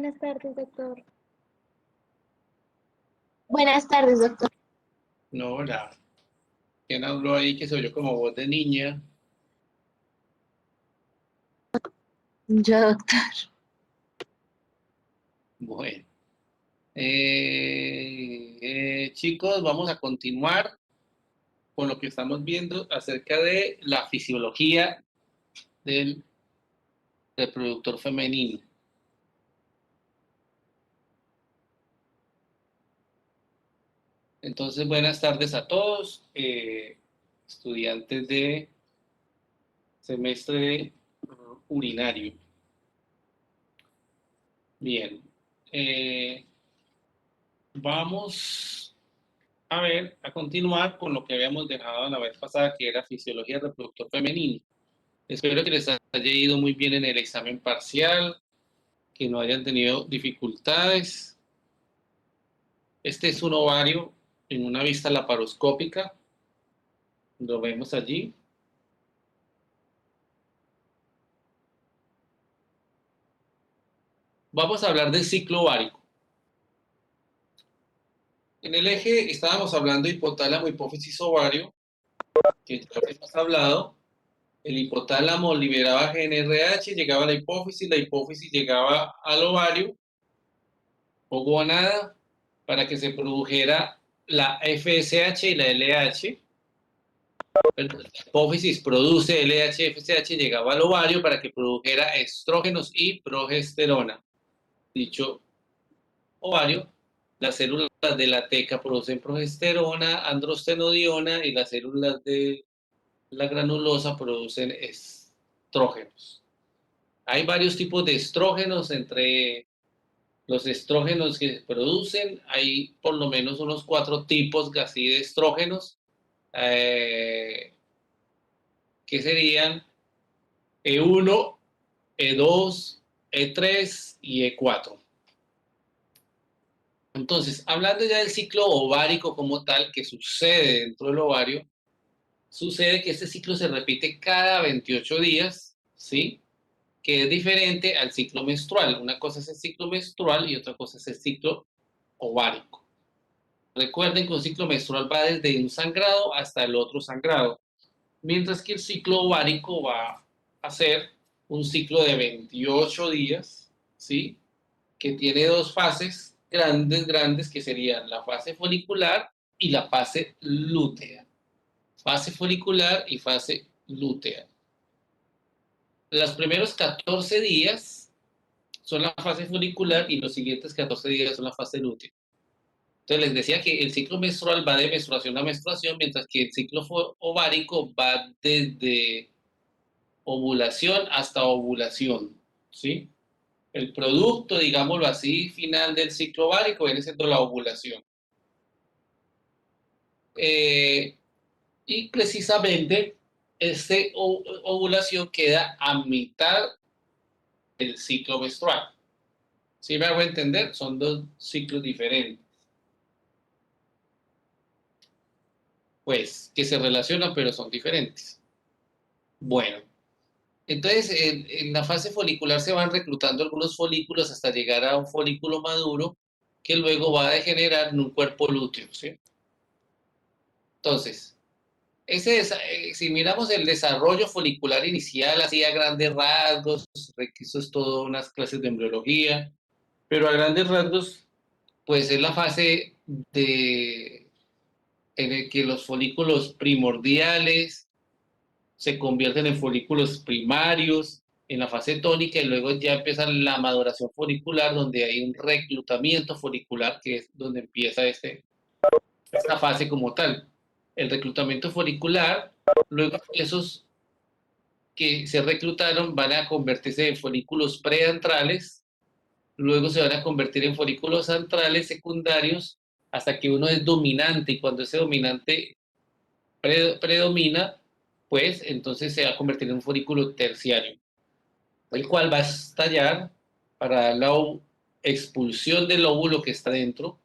Buenas tardes, doctor. Buenas tardes, doctor. No, hola. ¿Quién habló ahí que se oyó como voz de niña? Yo, doctor. Bueno. Chicos, vamos a continuar con lo que estamos viendo acerca de la fisiología del reproductor femenino. Entonces, buenas tardes a todos, estudiantes de semestre urinario. Bien. Vamos a continuar con lo que habíamos dejado la vez pasada, que era fisiología del reproductor femenino. Espero que les haya ido muy bien en el examen parcial, que no hayan tenido dificultades. Este es un ovario en una vista laparoscópica. Lo vemos allí. Vamos a hablar del ciclo ovárico. En el eje estábamos hablando de hipotálamo, hipófisis, ovario, que ya hemos hablado. El hipotálamo liberaba GnRH, llegaba a la hipófisis llegaba al ovario o gonada para que se produjera la FSH y la LH. La hipófisis produce LH, FSH, llegaba al ovario para que produjera estrógenos y progesterona. Dicho ovario, las células de la teca producen progesterona, androstenodiona, y las células de la granulosa producen estrógenos. Hay varios tipos de estrógenos. Entre los estrógenos que se producen, hay por lo menos unos 4 tipos así de estrógenos, que serían E1, E2, E3 y E4. Entonces, hablando ya del ciclo ovárico como tal, que sucede dentro del ovario, sucede que este ciclo se repite cada 28 días, ¿sí? Que es diferente al ciclo menstrual. Una cosa es el ciclo menstrual y otra cosa es el ciclo ovárico. Recuerden que un ciclo menstrual va desde un sangrado hasta el otro sangrado, mientras que el ciclo ovárico va a ser un ciclo de 28 días, ¿sí? Que tiene 2 fases grandes, que serían la fase folicular y la fase lútea. Fase folicular y fase lútea. Los primeros 14 días son la fase folicular y los siguientes 14 días son la fase lútea. Entonces les decía que el ciclo menstrual va de menstruación a menstruación, mientras que el ciclo ovárico va desde ovulación hasta ovulación, ¿sí? El producto, digámoslo así, final del ciclo ovárico viene siendo la ovulación. Y precisamente esta ovulación queda a mitad del ciclo menstrual. ¿Sí me hago entender? Son 2 ciclos diferentes. Pues, que se relacionan, pero son diferentes. Bueno, entonces en la fase folicular se van reclutando algunos folículos hasta llegar a un folículo maduro que luego va a degenerar en un cuerpo lúteo, ¿sí? Entonces, si miramos el desarrollo folicular inicial, así a grandes rasgos, eso es todo unas clases de embriología, pero a grandes rasgos, pues es la fase en el que los folículos primordiales se convierten en folículos primarios, en la fase tónica, y luego ya empieza la maduración folicular, donde hay un reclutamiento folicular, que es donde empieza esta fase como tal. El reclutamiento folicular, luego esos que se reclutaron van a convertirse en folículos preantrales, luego se van a convertir en folículos antrales secundarios, hasta que uno es dominante, y cuando ese dominante predomina, pues entonces se va a convertir en un folículo terciario, el cual va a estallar para dar la expulsión del óvulo que está dentro,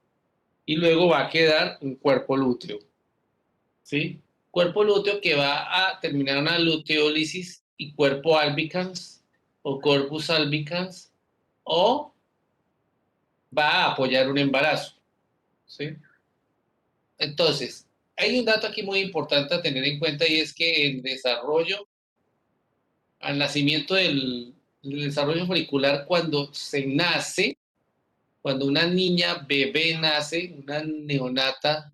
y luego va a quedar un cuerpo lúteo, ¿sí? Cuerpo lúteo que va a terminar una luteólisis y cuerpo albicans o corpus albicans, o va a apoyar un embarazo, ¿sí? Entonces, hay un dato aquí muy importante a tener en cuenta y es que el desarrollo, al nacimiento del desarrollo folicular, cuando se nace, cuando una niña bebé nace, una neonata,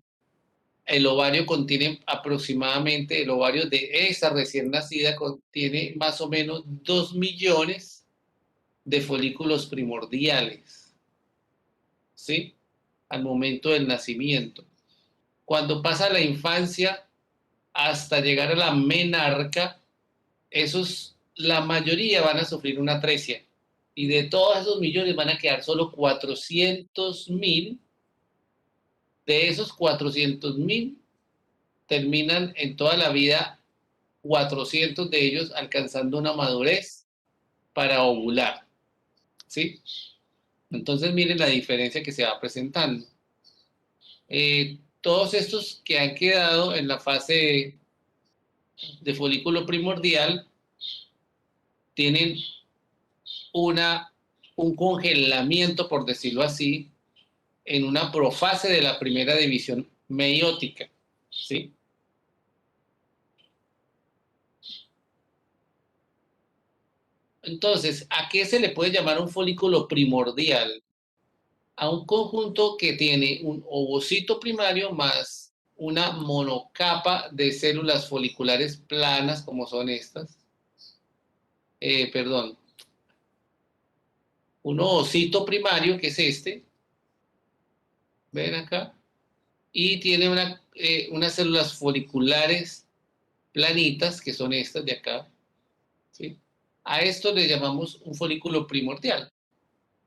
el ovario contiene aproximadamente, el ovario de esa recién nacida contiene más o menos 2 millones de folículos primordiales, ¿sí? Al momento del nacimiento. Cuando pasa la infancia hasta llegar a la menarca, esos, la mayoría van a sufrir una atresia. Y de todos esos millones van a quedar solo 400.000. De esos 400.000 terminan en toda la vida 400 de ellos alcanzando una madurez para ovular, ¿sí? Entonces miren la diferencia que se va presentando. Todos estos que han quedado en la fase de folículo primordial tienen una, un congelamiento, por decirlo así, en una profase de la primera división meiótica, ¿sí? Entonces, ¿a qué se le puede llamar un folículo primordial? A un conjunto que tiene un ovocito primario más una monocapa de células foliculares planas, como son estas. Perdón, un ovocito primario, que es este, ven acá, y tiene unas células foliculares planitas, que son estas de acá, ¿sí? A esto le llamamos un folículo primordial.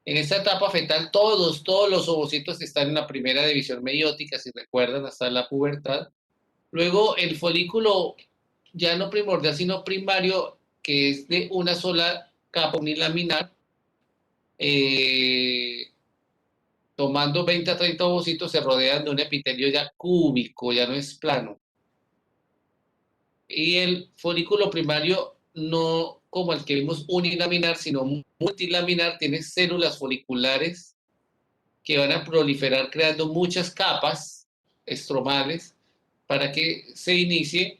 En esta etapa fetal, todos los ovocitos están en la primera división meiótica, si recuerdan, hasta la pubertad. Luego, el folículo ya no primordial, sino primario, que es de una sola capa unilaminar, eh, tomando 20 a 30 ovocitos, se rodean de un epitelio ya cúbico, ya no es plano. Y el folículo primario, no como el que vimos unilaminar, sino multilaminar, tiene células foliculares que van a proliferar creando muchas capas estromales para que se inicie.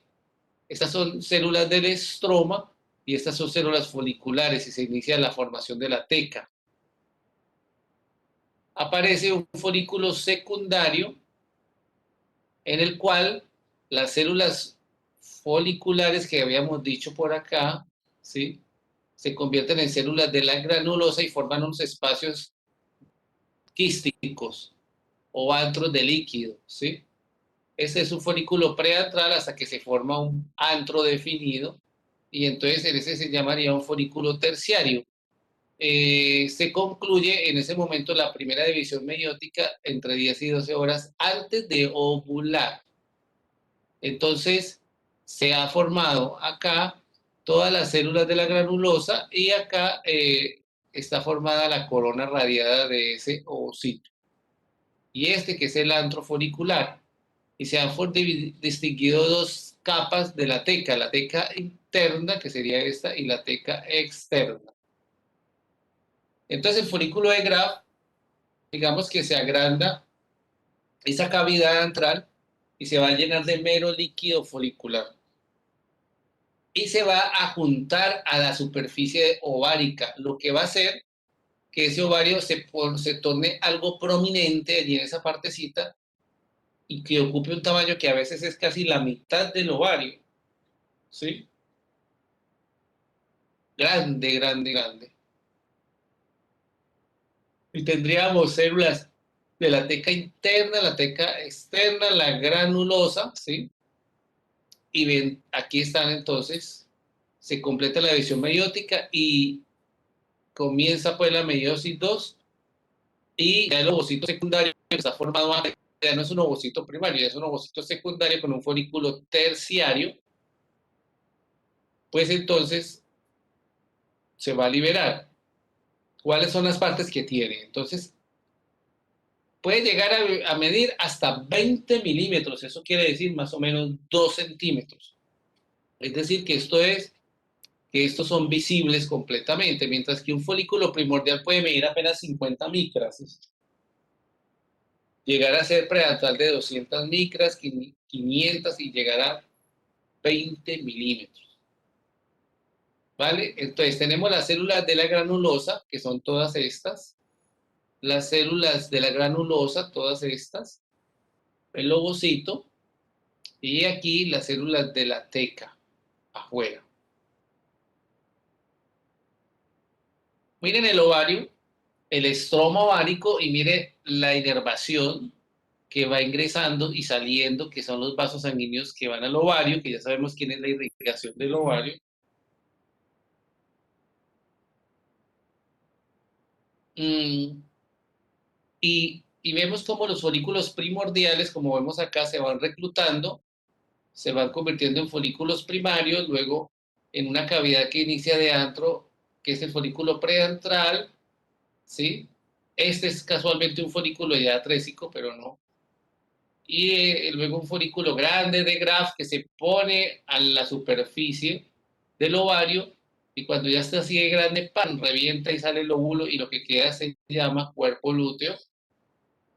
Estas son células del estroma y estas son células foliculares y se inicia la formación de la teca. Aparece un folículo secundario en el cual las células foliculares que habíamos dicho por acá, ¿sí?, se convierten en células de la granulosa y forman unos espacios quísticos o antros de líquido, ¿sí? Ese es un folículo preantral hasta que se forma un antro definido y entonces en ese se llamaría un folículo terciario. Se concluye en ese momento la primera división meiótica entre 10 y 12 horas antes de ovular. Entonces se ha formado acá todas las células de la granulosa y acá está formada la corona radiada de ese ovocito. Y este que es el antro folicular. Y se han distinguido dos capas de la teca interna, que sería esta, y la teca externa. Entonces el folículo de Graf, digamos que se agranda esa cavidad antral y se va a llenar de mero líquido folicular. Y se va a juntar a la superficie ovárica, lo que va a hacer que ese ovario se torne algo prominente allí en esa partecita y que ocupe un tamaño que a veces es casi la mitad del ovario, ¿sí? Grande, grande, grande. Y tendríamos células de la teca interna, la teca externa, la granulosa, ¿sí? Y ven, aquí están entonces, se completa la división meiótica y comienza pues la meiosis 2 y ya el ovocito secundario que está formado antes, ya no es un ovocito primario, ya es un ovocito secundario con un folículo terciario, pues entonces se va a liberar. ¿Cuáles son las partes que tiene? Entonces, puede llegar a medir hasta 20 milímetros, eso quiere decir más o menos 2 centímetros. Es decir, que estos son visibles completamente, mientras que un folículo primordial puede medir apenas 50 micras. llegar a ser prenatal de 200 micras, 500 y llegar a 20 milímetros. ¿Vale? Entonces tenemos las células de la granulosa, que son todas estas, las células de la granulosa, todas estas, el ovocito, y aquí las células de la teca, afuera. Miren el ovario, el estroma ovárico, y mire la inervación que va ingresando y saliendo, que son los vasos sanguíneos que van al ovario, que ya sabemos quién es la irrigación del ovario. Y vemos cómo los folículos primordiales, como vemos acá, se van reclutando, se van convirtiendo en folículos primarios, luego en una cavidad que inicia de antro, que es el folículo preantral, ¿sí? Este es casualmente un folículo ya trésico, pero no. Y luego un folículo grande de Graf que se pone a la superficie del ovario, y cuando ya está así de grande, ¡pam!, revienta y sale el óvulo, y lo que queda se llama cuerpo lúteo,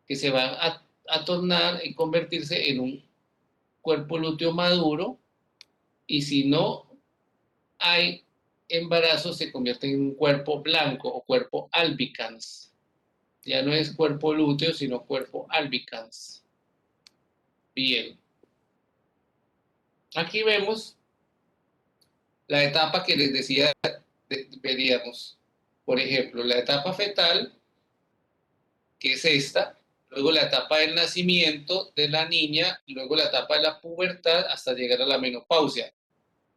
que se va a tornar y convertirse en un cuerpo lúteo maduro, y si no hay embarazo se convierte en un cuerpo blanco o cuerpo albicans. Ya no es cuerpo lúteo, sino cuerpo albicans. Bien. Aquí vemos la etapa que les decía, veríamos. Por ejemplo, la etapa fetal, que es esta, luego la etapa del nacimiento de la niña, luego la etapa de la pubertad hasta llegar a la menopausia.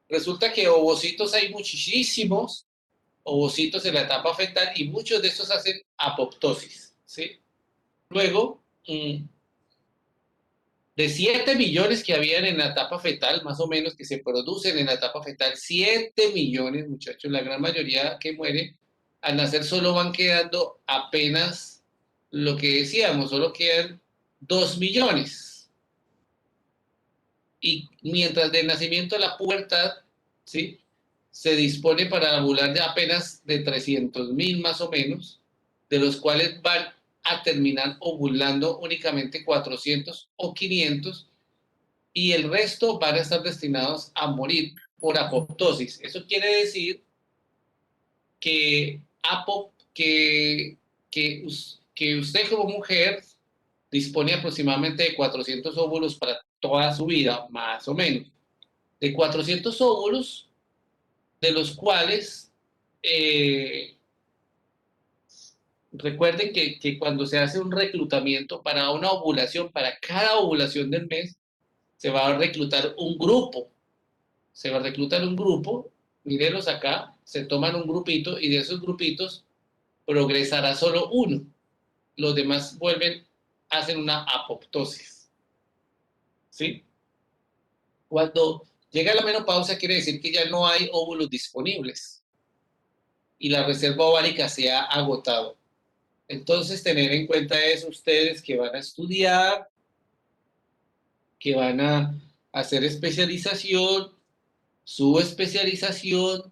Resulta que ovocitos hay muchísimos, ovocitos en la etapa fetal, y muchos de estos hacen apoptosis, ¿sí? Luego, de 7 millones que habían en la etapa fetal, más o menos, que se producen en la etapa fetal, 7 millones, muchachos, la gran mayoría que mueren, al nacer solo van quedando apenas lo que decíamos, solo quedan 2 millones. Y mientras del nacimiento a la pubertad, ¿sí?, se dispone para ovular ya apenas de 300.000 más o menos, de los cuales van a terminar ovulando únicamente 400 o 500, y el resto van a estar destinados a morir por apoptosis. Eso quiere decir que, que usted como mujer dispone aproximadamente de 400 óvulos para toda su vida, más o menos. De 400 óvulos, de los cuales recuerden que cuando se hace un reclutamiento para una ovulación, para cada ovulación del mes, se va a reclutar un grupo. Se va a reclutar un grupo, mírenlos acá, se toman un grupito, y de esos grupitos progresará solo uno. Los demás hacen una apoptosis. ¿Sí? Cuando llega la menopausia, quiere decir que ya no hay óvulos disponibles y la reserva ovárica se ha agotado. Entonces, tener en cuenta eso ustedes que van a estudiar, que van a hacer especialización, su especialización,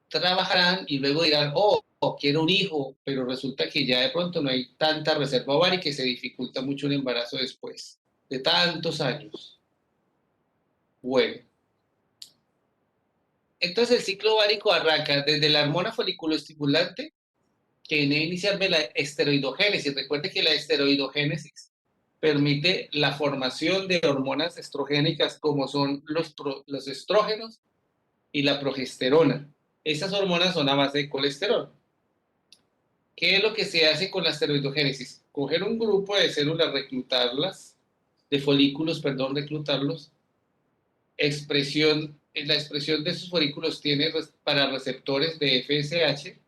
trabajarán y luego dirán, oh, quiero un hijo, pero resulta que ya de pronto no hay tanta reserva ovárica y se dificulta mucho el embarazo después de tantos años. Bueno, entonces el ciclo ovárico arranca desde la hormona foliculoestimulante, que debe iniciarme la esteroidogénesis. Recuerde que la esteroidogénesis permite la formación de hormonas estrogénicas como son los estrógenos y la progesterona. Esas hormonas son a base de colesterol. ¿Qué es lo que se hace con la esteroidogénesis? Coger un grupo de células, reclutarlas, de folículos, perdón, reclutarlos. La expresión de esos folículos tiene para receptores de FSH,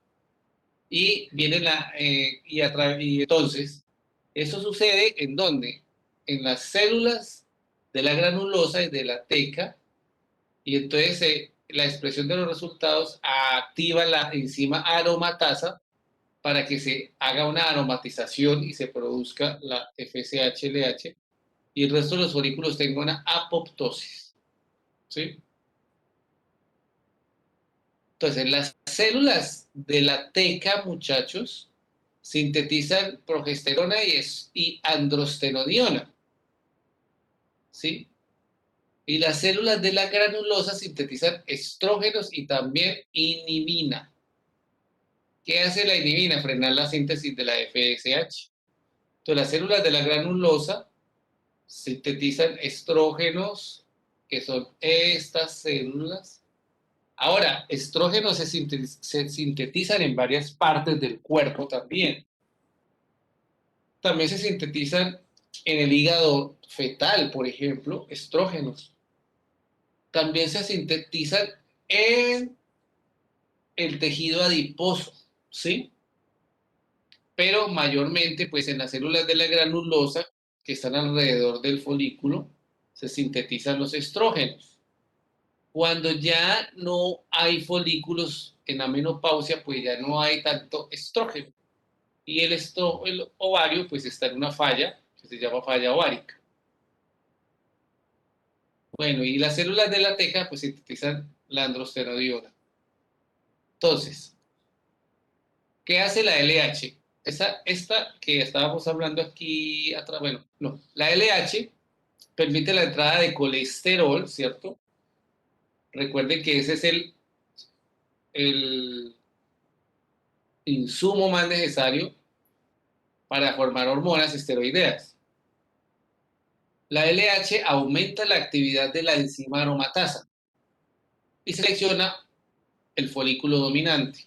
y viene y entonces, eso sucede ¿en dónde? En las células de la granulosa y de la teca, y entonces la expresión de los resultados activa la enzima aromatasa para que se haga una aromatización y se produzca la FSH-LH, y el resto de los folículos tenga una apoptosis. ¿Sí? Entonces, las células de la teca, muchachos, sintetizan progesterona y androstenediona, ¿sí? Y las células de la granulosa sintetizan estrógenos y también inhibina. ¿Qué hace la inhibina? Frenar la síntesis de la FSH. Entonces, las células de la granulosa sintetizan estrógenos, que son estas células. Ahora, estrógenos se sintetizan en varias partes del cuerpo también. También se sintetizan en el hígado fetal, por ejemplo, estrógenos. También se sintetizan en el tejido adiposo, ¿sí? Pero mayormente, pues en las células de la granulosa, que están alrededor del folículo, se sintetizan los estrógenos. Cuando ya no hay folículos en la menopausia, pues ya no hay tanto estrógeno. Y el ovario, pues está en una falla, que se llama falla ovárica. Bueno, y las células de la teca, pues sintetizan la androstenediona. Entonces, ¿qué hace la LH? Esta que estábamos hablando aquí atrás, bueno, no, la LH permite la entrada de colesterol, ¿cierto? Recuerden que ese es el insumo más necesario para formar hormonas esteroideas. La LH aumenta la actividad de la enzima aromatasa y selecciona el folículo dominante.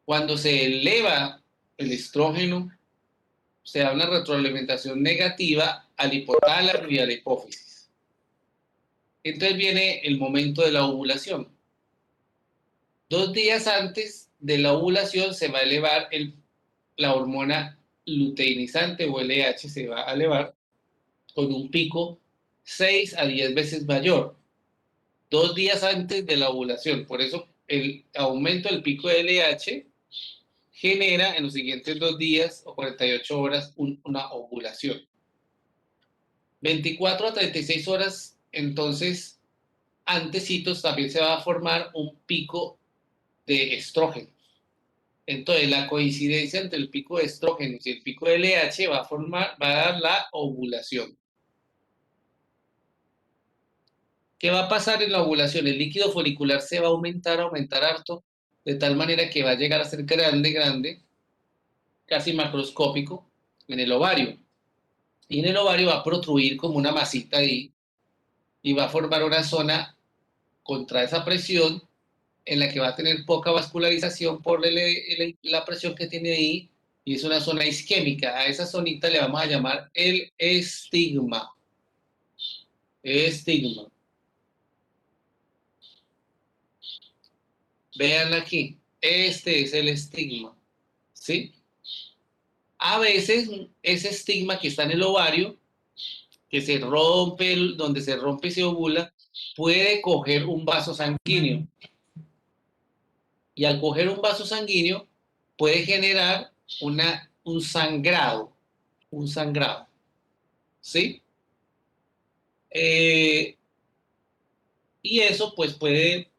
Cuando se eleva el estrógeno, se da una retroalimentación negativa al hipotálamo y a la hipófisis. Entonces viene el momento de la ovulación. 2 días antes de la ovulación se va a elevar la hormona luteinizante o LH, se va a elevar con un pico 6 a 10 veces mayor. 2 días antes de la ovulación. Por eso el aumento del pico de LH genera en los siguientes 2 días o 48 horas una ovulación. 24 a 36 horas, entonces, antecitos también se va a formar un pico de estrógenos. Entonces, la coincidencia entre el pico de estrógenos y el pico de LH va a dar la ovulación. ¿Qué va a pasar en la ovulación? El líquido folicular se va a aumentar harto, de tal manera que va a llegar a ser grande, casi macroscópico, en el ovario. Y en el ovario va a protruir como una masita ahí y va a formar una zona contra esa presión en la que va a tener poca vascularización por la presión que tiene ahí, y es una zona isquémica. A esa zonita le vamos a llamar el estigma. Estigma. Vean aquí, este es el estigma, ¿sí? A veces ese estigma que está en el ovario, que se rompe, donde se rompe y se ovula, puede coger un vaso sanguíneo. Y al coger un vaso sanguíneo, puede generar un sangrado, ¿sí? Y eso pues puede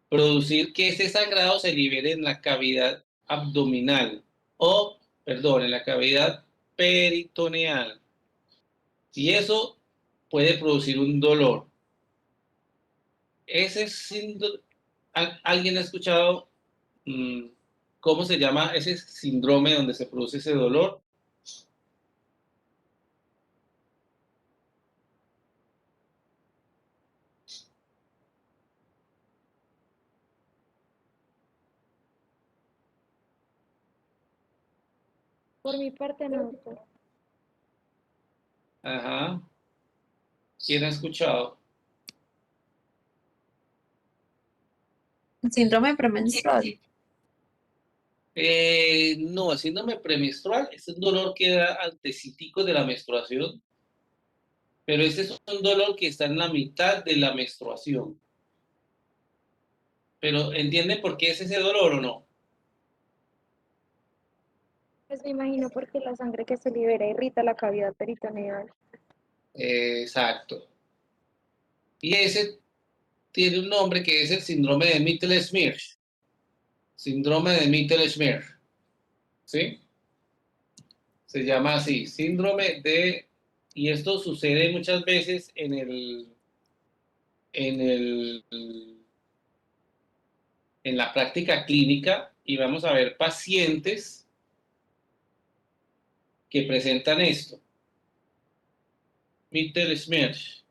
producir que ese sangrado se libere en la cavidad abdominal o, perdón, en la cavidad peritoneal. Y eso puede producir un dolor. Ese síndrome, ¿alguien ha escuchado cómo se llama ese síndrome donde se produce ese dolor? Por mi parte, no, doctor. Ajá. ¿Quién ha escuchado? Síndrome premenstrual. No, el síndrome premenstrual es un dolor que da antecítico de la menstruación, pero este es un dolor que está en la mitad de la menstruación. Pero ¿entienden por qué es ese dolor o no? Pues me imagino porque la sangre que se libera irrita la cavidad peritoneal. Exacto. Y ese tiene un nombre que es el síndrome de Mittel-Schmerz. Síndrome de Mittel-Schmerz. ¿sí? Se llama así, síndrome de, y esto sucede muchas veces en el, en la práctica clínica y vamos a ver pacientes que presentan esto. Mittelschmerz.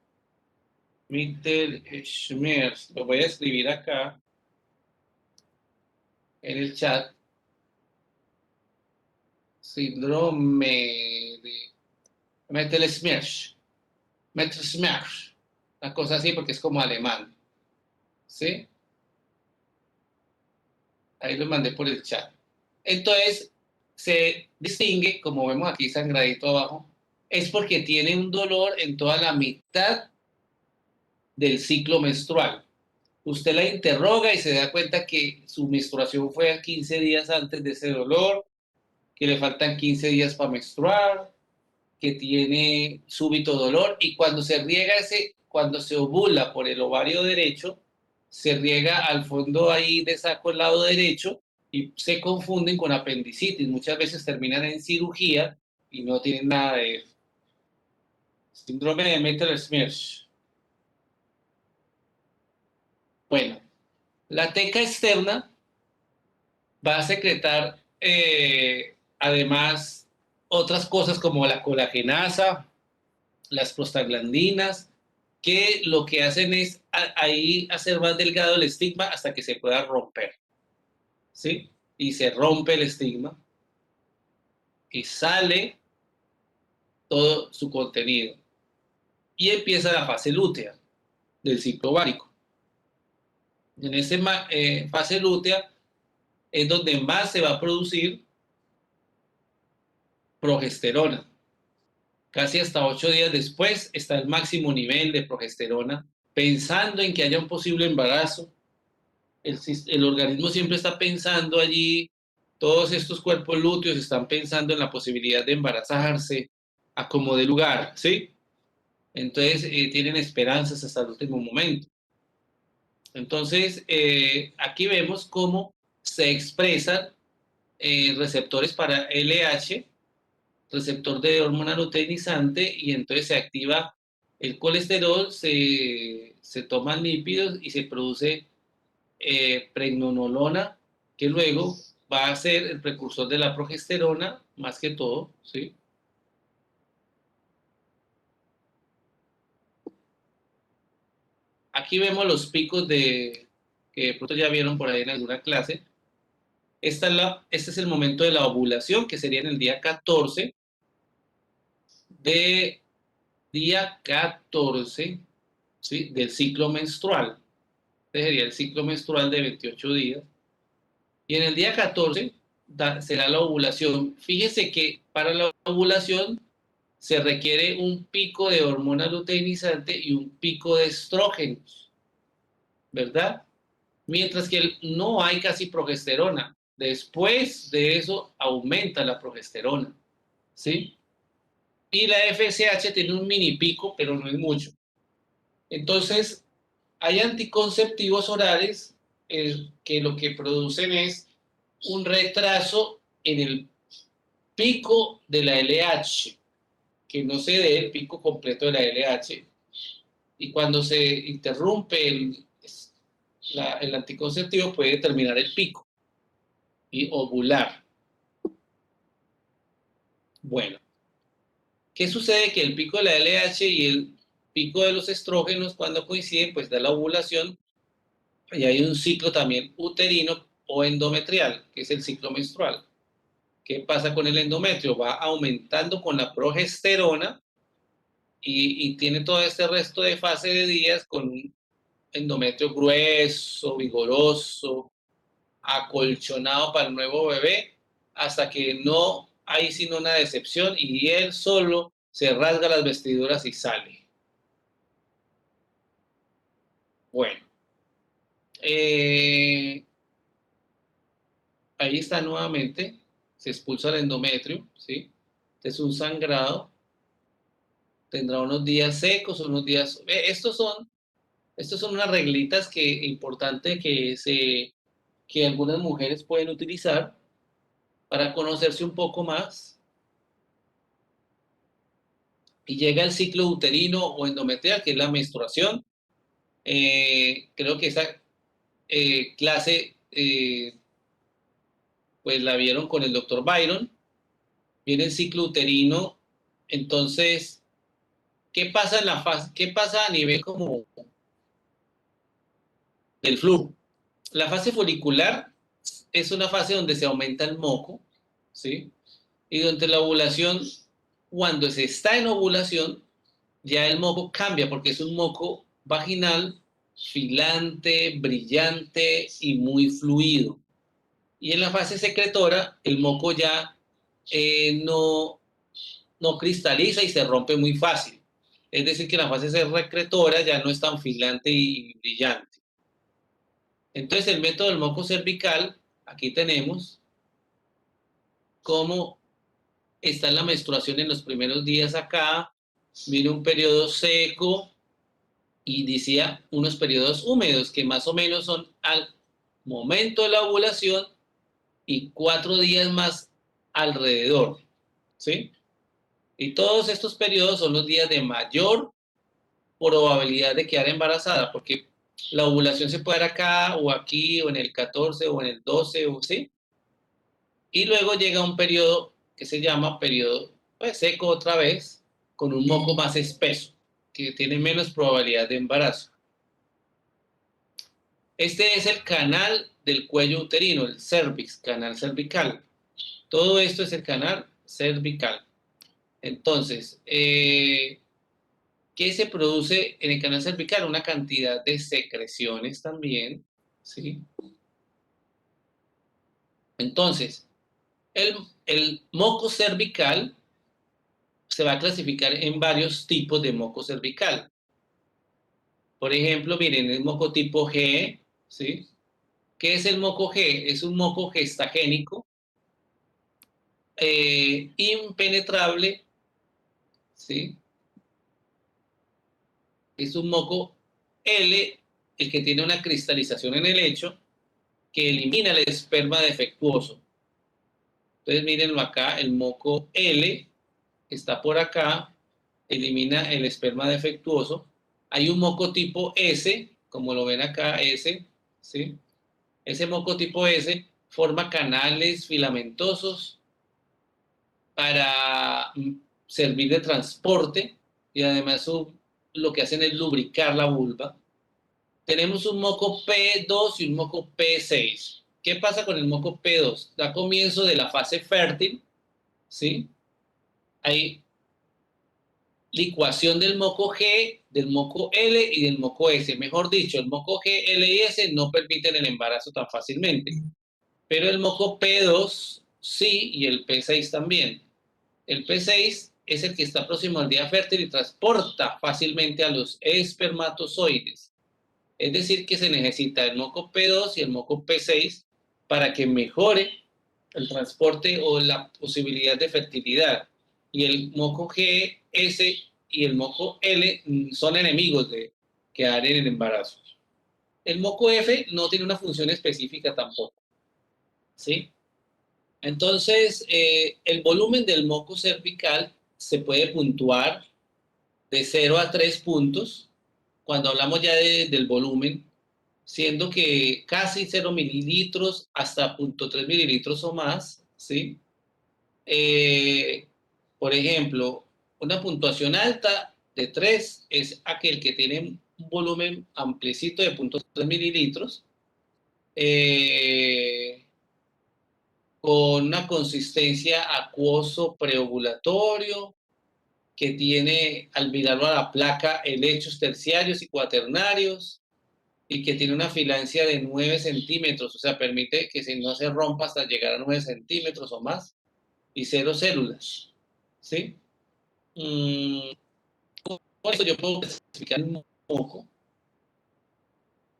Mittelschmerz. Lo voy a escribir acá en el chat. Síndrome de Mittelschmerz. Mittelschmerz. Una cosa así porque es como alemán. ¿Sí? Ahí lo mandé por el chat. Entonces, se distingue, como vemos aquí sangradito abajo, es porque tiene un dolor en toda la mitad del ciclo menstrual. Usted la interroga y se da cuenta que su menstruación fue a 15 días antes de ese dolor, que le faltan 15 días para menstruar, que tiene súbito dolor y cuando se riega cuando se ovula por el ovario derecho, se riega al fondo ahí de saco el lado derecho y se confunden con apendicitis. Muchas veces terminan en cirugía y no tienen nada de eso. Síndrome de Mittelschmerz. Bueno, la teca externa va a secretar además otras cosas como la colagenasa, las prostaglandinas, que lo que hacen es ahí hacer más delgado el estigma hasta que se pueda romper, ¿sí? Y se rompe el estigma y sale todo su contenido. Y empieza la fase lútea del ciclo ovárico. En esa fase lútea es donde más se va a producir progesterona. Casi hasta 8 días después está el máximo nivel de progesterona, pensando en que haya un posible embarazo. El organismo siempre está pensando allí, todos estos cuerpos lúteos están pensando en la posibilidad de embarazarse a como de lugar, ¿sí? Entonces tienen esperanzas hasta el último momento. Entonces, aquí vemos cómo se expresan receptores para LH, receptor de hormona luteinizante, y entonces se activa el colesterol, se toman lípidos y se produce pregnenolona, que luego va a ser el precursor de la progesterona, más que todo, ¿sí? Aquí vemos los picos que de pronto ya vieron por ahí en alguna clase. Este es el momento de la ovulación, que sería en el día 14 ¿sí? Del ciclo menstrual. Este sería el ciclo menstrual de 28 días. Y en el día 14 será la ovulación. Fíjese que para la ovulación se requiere un pico de hormona luteinizante y un pico de estrógenos, ¿verdad? Mientras que no hay casi progesterona. Después de eso aumenta la progesterona, ¿sí? Y la FSH tiene un mini pico, pero no es mucho. Entonces, hay anticonceptivos orales que lo que producen es un retraso en el pico de la LH, que no se dé el pico completo de la LH. Y cuando se interrumpe el anticonceptivo puede terminar el pico y ovular. Bueno, ¿qué sucede? Que el pico de la LH y el pico de los estrógenos cuando coinciden pues da la ovulación y hay un ciclo también uterino o endometrial, que es el ciclo menstrual. ¿Qué pasa con el endometrio? Va aumentando con la progesterona y tiene todo este resto de fase de días con un endometrio grueso, vigoroso, acolchonado para el nuevo bebé, hasta que no hay sino una decepción y él solo se rasga las vestiduras y sale. Bueno, ahí está nuevamente, se expulsa el endometrio, ¿sí? Es un sangrado, tendrá unos días secos, unos días... Estos son unas reglitas que importante que algunas mujeres pueden utilizar para conocerse un poco más. Y llega el ciclo uterino o endometrial, que es la menstruación. Creo que esa clase pues la vieron con el doctor Byron. Viene el ciclo uterino. Entonces, ¿qué pasa en la fase? ¿Qué pasa a nivel como del flujo? La fase folicular es una fase donde se aumenta el moco, ¿sí? Y durante la ovulación, cuando se está en ovulación, ya el moco cambia porque es un moco vaginal, filante, brillante y muy fluido. Y en la fase secretora, el moco ya no cristaliza y se rompe muy fácil. Es decir, que la fase secretora ya no es tan filante y brillante. Entonces, el método del moco cervical, aquí tenemos cómo está la menstruación en los primeros días acá, viene un periodo seco y decía unos periodos húmedos que más o menos son al momento de la ovulación y 4 días más alrededor, ¿sí? Y todos estos periodos son los días de mayor probabilidad de quedar embarazada, porque la ovulación se puede dar acá o aquí o en el 14 o en el 12, o ¿sí? Y luego llega un periodo que se llama periodo pues, seco otra vez, con un moco más espeso, que tiene menos probabilidad de embarazo. Este es el canal del cuello uterino, el cervix, canal cervical. Todo esto es el canal cervical. Entonces, ¿qué se produce en el canal cervical? Una cantidad de secreciones también, ¿sí? Entonces, el moco cervical se va a clasificar en varios tipos de moco cervical. Por ejemplo, miren, el moco tipo G, ¿sí? ¿Qué es el moco G? Es un moco gestagénico, impenetrable, ¿sí? Es un moco L, el que tiene una cristalización en el lecho, que elimina el esperma defectuoso. Entonces, mírenlo acá, el moco L está por acá, elimina el esperma defectuoso. Hay un moco tipo S, como lo ven acá, S, ¿sí? Ese moco tipo S forma canales filamentosos para servir de transporte y además lo que hacen es lubricar la vulva. Tenemos un moco P2 y un moco P6. ¿Qué pasa con el moco P2? Da comienzo de la fase fértil, ¿sí? Hay licuación del moco G, del moco L y del moco S. Mejor dicho, el moco G, L y S no permiten el embarazo tan fácilmente. Pero el moco P2 sí y el P6 también. El P6 es el que está próximo al día fértil y transporta fácilmente a los espermatozoides. Es decir, que se necesita el moco P2 y el moco P6 para que mejore el transporte o la posibilidad de fertilidad. Y el moco G, S y el moco L son enemigos de quedar en el embarazo. El moco F no tiene una función específica tampoco, ¿sí? Entonces, el volumen del moco cervical se puede puntuar de 0 a 3 puntos cuando hablamos ya del volumen, siendo que casi 0 mililitros hasta 0.3 mililitros o más, ¿sí? Por ejemplo, una puntuación alta de 3 es aquel que tiene un volumen ampliecito de 0.3 mililitros, con una consistencia acuoso preovulatorio, que tiene, al mirarlo a la placa, helechos terciarios y cuaternarios, y que tiene una filancia de 9 centímetros, o sea, permite que no se rompa hasta llegar a 9 centímetros o más, y 0 células, ¿sí? Por eso yo puedo clasificar un moco,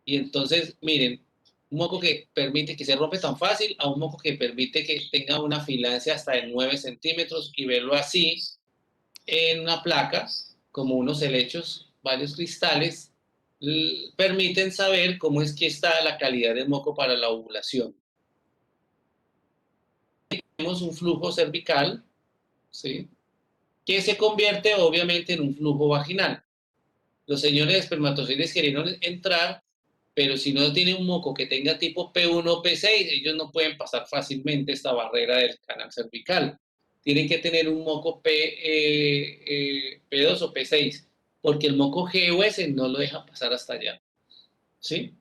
y entonces, miren, un moco que permite que se rompe tan fácil a un moco que permite que tenga una filancia hasta de 9 centímetros y verlo así en una placa, como unos helechos, varios cristales, permiten saber cómo es que está la calidad del moco para la ovulación. un flujo cervical, ¿sí? Que se convierte obviamente en un flujo vaginal. Los señores espermatozoides querieron entrar, pero si no tiene un moco que tenga tipo P1 o P6, ellos no pueden pasar fácilmente esta barrera del canal cervical. Tienen que tener un moco P2 o P6, porque el moco G o S no lo deja pasar hasta allá. ¿Sí?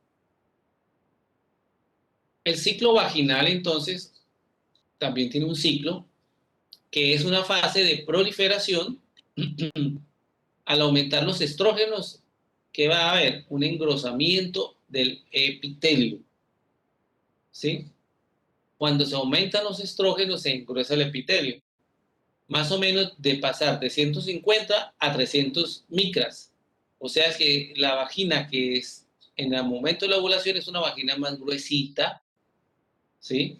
El ciclo vaginal, entonces, también tiene un ciclo, que es una fase de proliferación. Al aumentar los estrógenos, ¿qué va a haber? Un engrosamiento del epitelio. ¿Sí? Cuando se aumentan los estrógenos, se engruesa el epitelio. Más o menos de pasar de 150 a 300 micras. O sea que la vagina que es en el momento de la ovulación es una vagina más gruesita, ¿sí?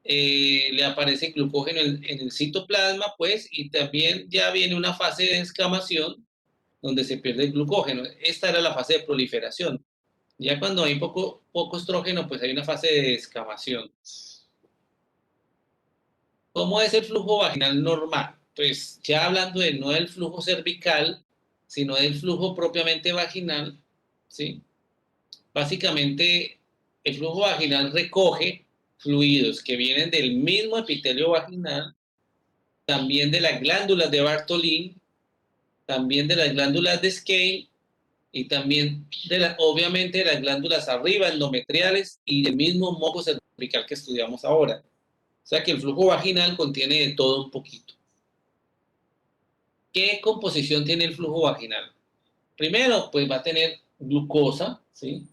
Le aparece glucógeno en el citoplasma, pues, y también ya viene una fase de descamación donde se pierde el glucógeno. Esta era la fase de proliferación. Ya cuando hay poco estrógeno, pues hay una fase de descamación. ¿Cómo es el flujo vaginal normal? Pues ya hablando no del flujo cervical, sino del flujo propiamente vaginal, ¿sí? Básicamente, el flujo vaginal recoge fluidos que vienen del mismo epitelio vaginal, también de las glándulas de Bartholin, también de las glándulas de Scale y también, obviamente, de las glándulas arriba, endometriales y del mismo moco cervical que estudiamos ahora. O sea que el flujo vaginal contiene de todo un poquito. ¿Qué composición tiene el flujo vaginal? Primero, pues va a tener glucosa, ¿sí?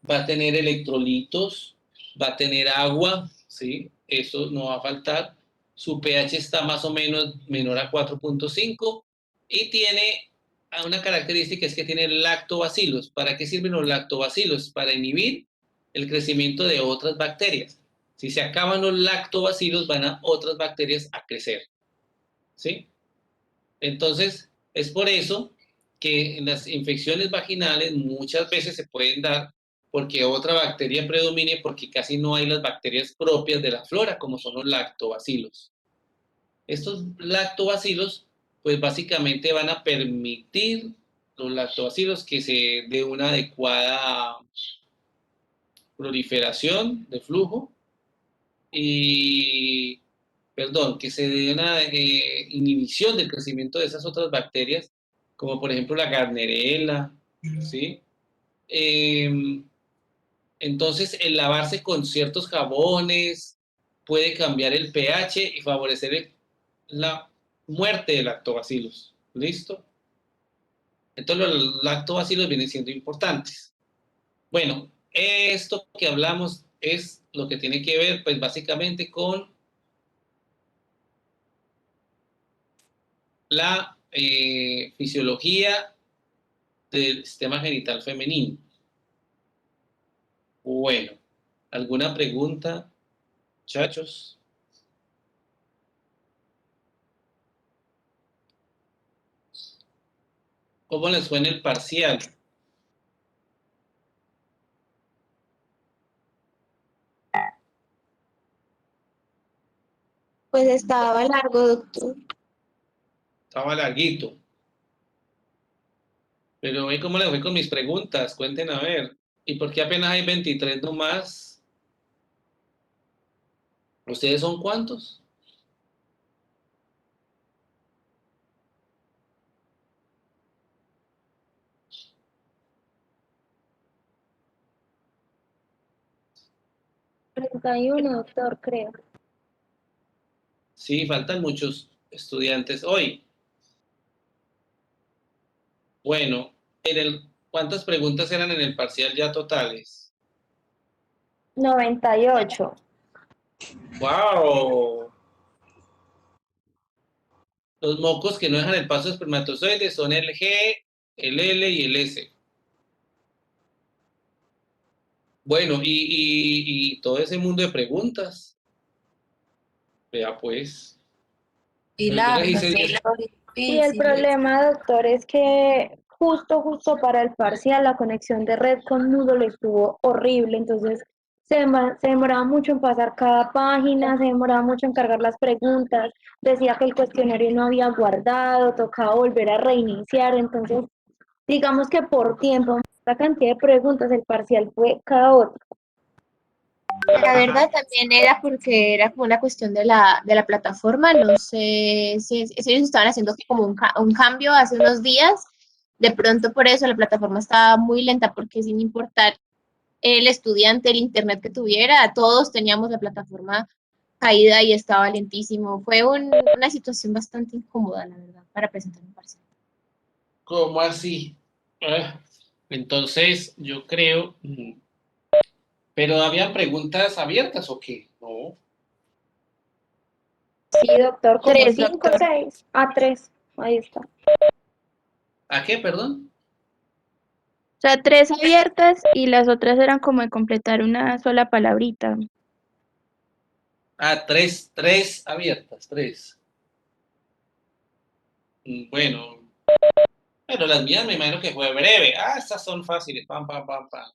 Va a tener electrolitos, va a tener agua, ¿sí? Eso no va a faltar. Su pH está más o menos menor a 4.5 y tiene una característica, es que tiene lactobacilos. ¿Para qué sirven los lactobacilos? Para inhibir el crecimiento de otras bacterias. Si se acaban los lactobacilos, van a otras bacterias a crecer, ¿sí? Entonces, es por eso que en las infecciones vaginales muchas veces se pueden dar porque otra bacteria predomine, porque casi no hay las bacterias propias de la flora, como son los lactobacilos. Estos lactobacilos, pues básicamente van a permitir los lactobacilos que se dé una adecuada proliferación de flujo y, perdón, que se dé una inhibición del crecimiento de esas otras bacterias, como por ejemplo la Gardnerella, ¿sí? Entonces, el lavarse con ciertos jabones puede cambiar el pH y favorecer la muerte de lactobacilos. ¿Listo? Entonces, los lactobacilos vienen siendo importantes. Bueno, esto que hablamos es lo que tiene que ver, pues básicamente con la fisiología del sistema genital femenino. Bueno, ¿alguna pregunta, muchachos? ¿Cómo les fue en el parcial? Pues estaba largo, doctor. Estaba larguito. Pero ve cómo les fue con mis preguntas. Cuenten a ver. ¿Y por qué apenas hay 23 nomás? ¿Ustedes son cuántos? Uno, doctor, creo. Sí, faltan muchos estudiantes hoy. Bueno, ¿cuántas preguntas eran en el parcial ya totales? 98. ¡Wow! Los mocos que no dejan el paso de espermatozoides son el G, el L y el S. Bueno, y todo ese mundo de preguntas. Vea pues. Y Pero yo les largas, hice 10. Y el problema, doctor, es que justo para el parcial la conexión de red con Moodle estuvo horrible, entonces Se demoraba mucho en pasar cada página, se demoraba mucho en cargar las preguntas, decía que el cuestionario no había guardado, tocaba volver a reiniciar, entonces digamos que por tiempo, la cantidad de preguntas, el parcial fue caótico. La verdad también era porque era como una cuestión de la plataforma, no sé si ellos estaban haciendo como un cambio hace unos días, de pronto por eso la plataforma estaba muy lenta porque sin importar el estudiante, el internet que tuviera, todos teníamos la plataforma caída y estaba lentísimo. Fue una situación bastante incómoda, la verdad, para presentar un parcial. ¿Cómo así? Ah, Entonces, yo creo, pero ¿había preguntas abiertas o qué? No. Sí, doctor, como Tres, cinco, doctor. seis, a tres, ahí está. ¿A qué, perdón? O sea, tres abiertas y las otras eran como de completar una sola palabrita. Tres abiertas, tres. Bueno, pero las mías me imagino que fue breve. Estas son fáciles, pam, pam, pam, pam.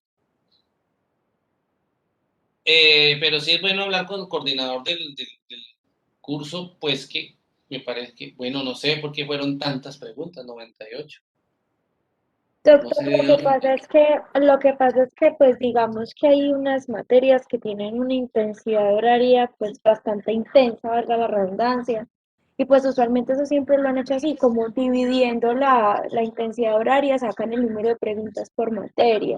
Pero sí es bueno hablar con el coordinador del curso, pues que me parece que, bueno, no sé por qué fueron tantas preguntas, 98. No Doctor, sé de dónde. lo que pasa es que, pues digamos que hay unas materias que tienen una intensidad horaria, pues bastante intensa, valga la redundancia, y pues usualmente eso siempre lo han hecho así, como dividiendo la intensidad horaria, sacan el número de preguntas por materia.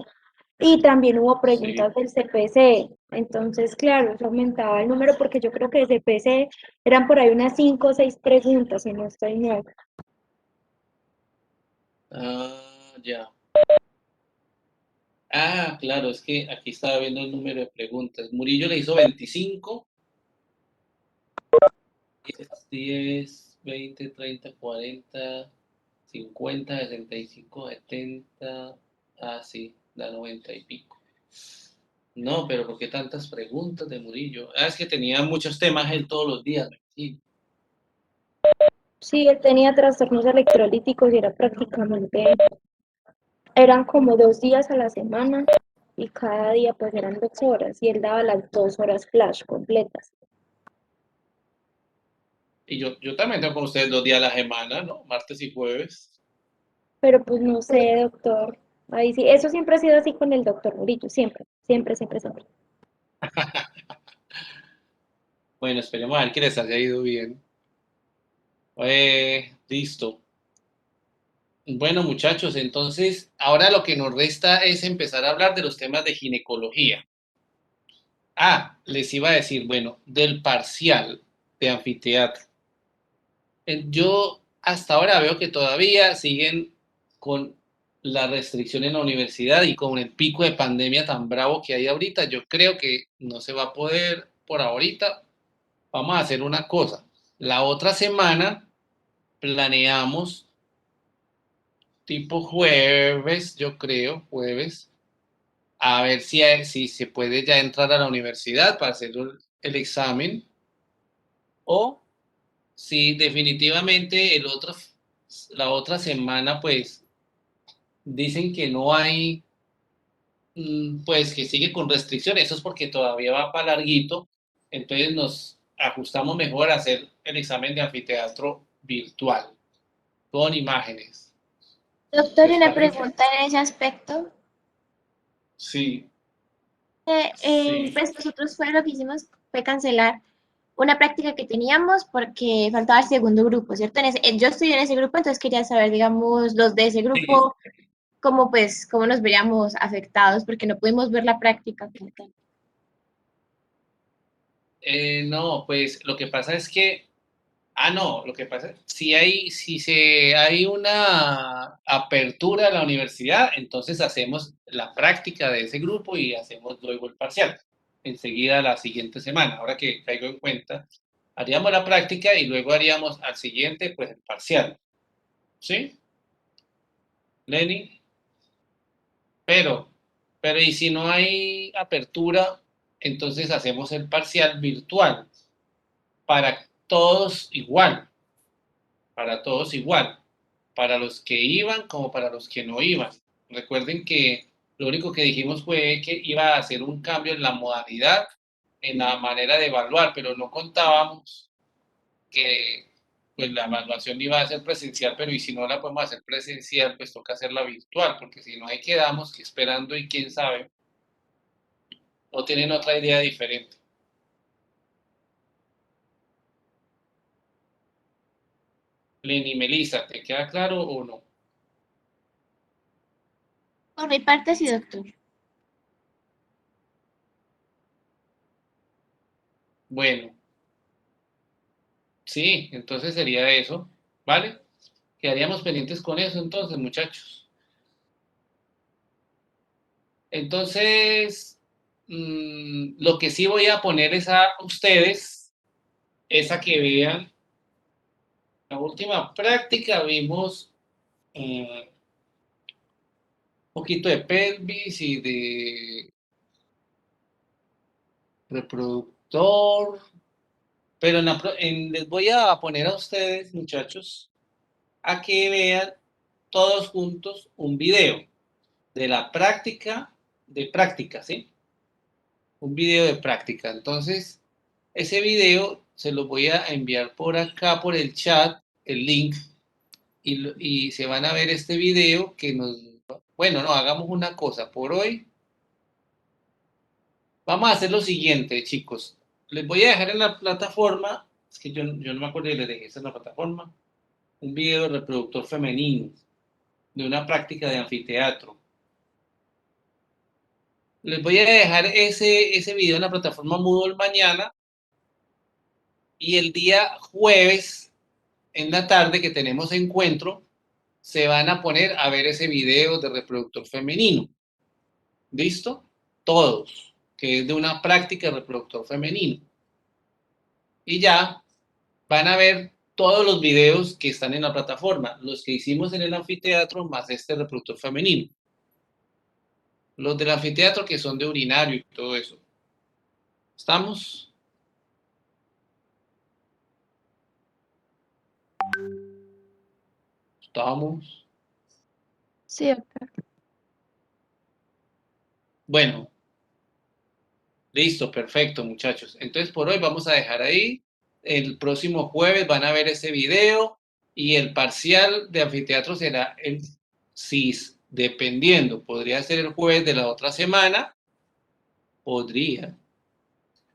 Y también hubo Sí. preguntas del CPC, entonces, claro, eso aumentaba el número porque yo creo que de CPC eran por ahí unas 5 o 6 preguntas, si no estoy mal. Ya. Claro, es que aquí estaba viendo el número de preguntas. Murillo le hizo 25, 10, 20, 30, 40, 50, 65, 70. Sí, da 90 y pico. No, pero ¿por qué tantas preguntas de Murillo? Es que tenía muchos temas él todos los días. Sí. Sí, él tenía trastornos electrolíticos y era prácticamente, eran como 2 días a la semana y cada día pues eran 2 horas y él daba las 2 horas flash completas. Y yo también tengo con ustedes 2 días a la semana, ¿no? Martes y jueves. Pero pues no sé, doctor. Ahí sí, eso siempre ha sido así con el doctor Murillo, siempre, siempre, siempre, siempre. Bueno, esperemos a ver que les haya ido bien. Listo. Bueno, muchachos, entonces ahora lo que nos resta es empezar a hablar de los temas de ginecología. Les iba a decir, bueno, del parcial de anfiteatro. Yo hasta ahora veo que todavía siguen con la restricción en la universidad y con el pico de pandemia tan bravo que hay ahorita. Yo creo que no se va a poder por ahorita. Vamos a hacer una cosa. La otra semana planeamos tipo jueves, yo creo, jueves, a ver si se puede ya entrar a la universidad para hacer el examen o si definitivamente la otra semana pues dicen que no hay, pues que sigue con restricciones. Eso es porque todavía va para larguito, entonces nos ajustamos mejor a hacer el examen de anfiteatro virtual con imágenes. Doctor, ¿Les una parece? pregunta en ese aspecto. Sí, sí. Pues nosotros fue lo que hicimos fue cancelar una práctica que teníamos porque faltaba el segundo grupo, ¿cierto? Yo estoy en ese grupo, entonces quería saber, digamos, los de ese Sí. grupo, cómo nos veríamos afectados, porque no pudimos ver la práctica como tal. No, pues lo que pasa es que, no, lo que pasa es hay una apertura a la universidad, entonces hacemos la práctica de ese grupo y hacemos luego el parcial, enseguida la siguiente semana. Ahora que caigo en cuenta, haríamos la práctica y luego haríamos al siguiente, pues el parcial. ¿Sí, Lenny? Pero, pero ¿y si no hay apertura, entonces hacemos el parcial virtual para todos igual? Para todos igual, para los que iban como para los que no iban. Recuerden que Lo único que dijimos fue que iba a hacer un cambio en la modalidad, en la manera de evaluar, pero no contábamos que pues, la evaluación iba a ser presencial, pero y si no la podemos hacer presencial, pues toca hacerla virtual, porque si no ahí quedamos esperando y quién sabe, o tienen otra idea diferente. Lenny, Melissa, ¿te queda claro o no? Por mi parte, sí, doctor. Bueno, sí, entonces sería eso, ¿vale? Quedaríamos pendientes con eso entonces, muchachos. Entonces, lo que sí voy a poner es a ustedes, es a que vean la última práctica, vimos un poquito de pelvis y de reproductor, pero les voy a poner a ustedes, muchachos, a que vean todos juntos un video de la práctica, de práctica, ¿sí? Un video de práctica. Entonces, ese video se lo voy a enviar por acá, por el chat, el link, y se van a ver este video que nos... Bueno, no, hagamos una cosa. Por hoy vamos a hacer lo siguiente, chicos. Les voy a dejar en la plataforma, es que yo no me acuerdo de les dejé en la plataforma, un video de reproductor femenino, de una práctica de anfiteatro. Les voy a dejar ese video en la plataforma Moodle mañana y el día jueves en la tarde que tenemos encuentro, se van a poner a ver ese video de reproductor femenino. ¿Listo? Todos, que es de una práctica de reproductor femenino. Y ya van a ver todos los videos que están en la plataforma, los que hicimos en el anfiteatro más este reproductor femenino. Los del anfiteatro que son de urinario y todo eso. ¿Estamos? ¿Estamos? Sí, doctor. Bueno, listo, perfecto, muchachos. Entonces, por hoy vamos a dejar ahí. El próximo jueves van a ver ese video y el parcial de anfiteatro será el CIS, dependiendo. Podría ser el jueves de la otra semana. Podría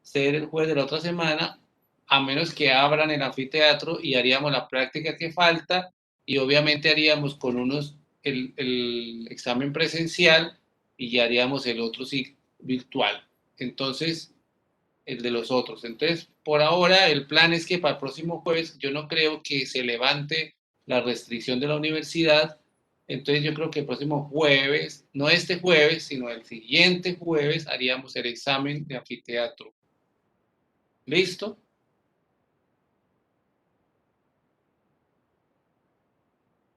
ser el jueves de la otra semana, a menos que abran el anfiteatro y haríamos la práctica que falta y obviamente haríamos con unos el examen presencial y ya haríamos el otro sí virtual. Entonces, el de los otros. Entonces, por ahora, el plan es que para el próximo jueves yo no creo que se levante la restricción de la universidad. Entonces, yo creo que el próximo jueves, no este jueves, sino el siguiente jueves, haríamos el examen de anfiteatro. ¿Listo?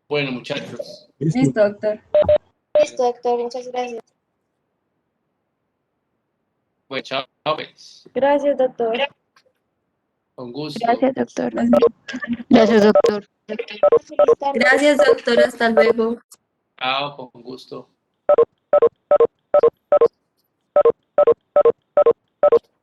Bueno, muchachos. Listo, doctor. Listo, doctor, muchas gracias. Pues chao, pues. Gracias, doctor. Con gusto. Gracias, doctor. Gracias, doctor. Feliz tarde. Gracias, doctor. Hasta luego. Chao, con gusto.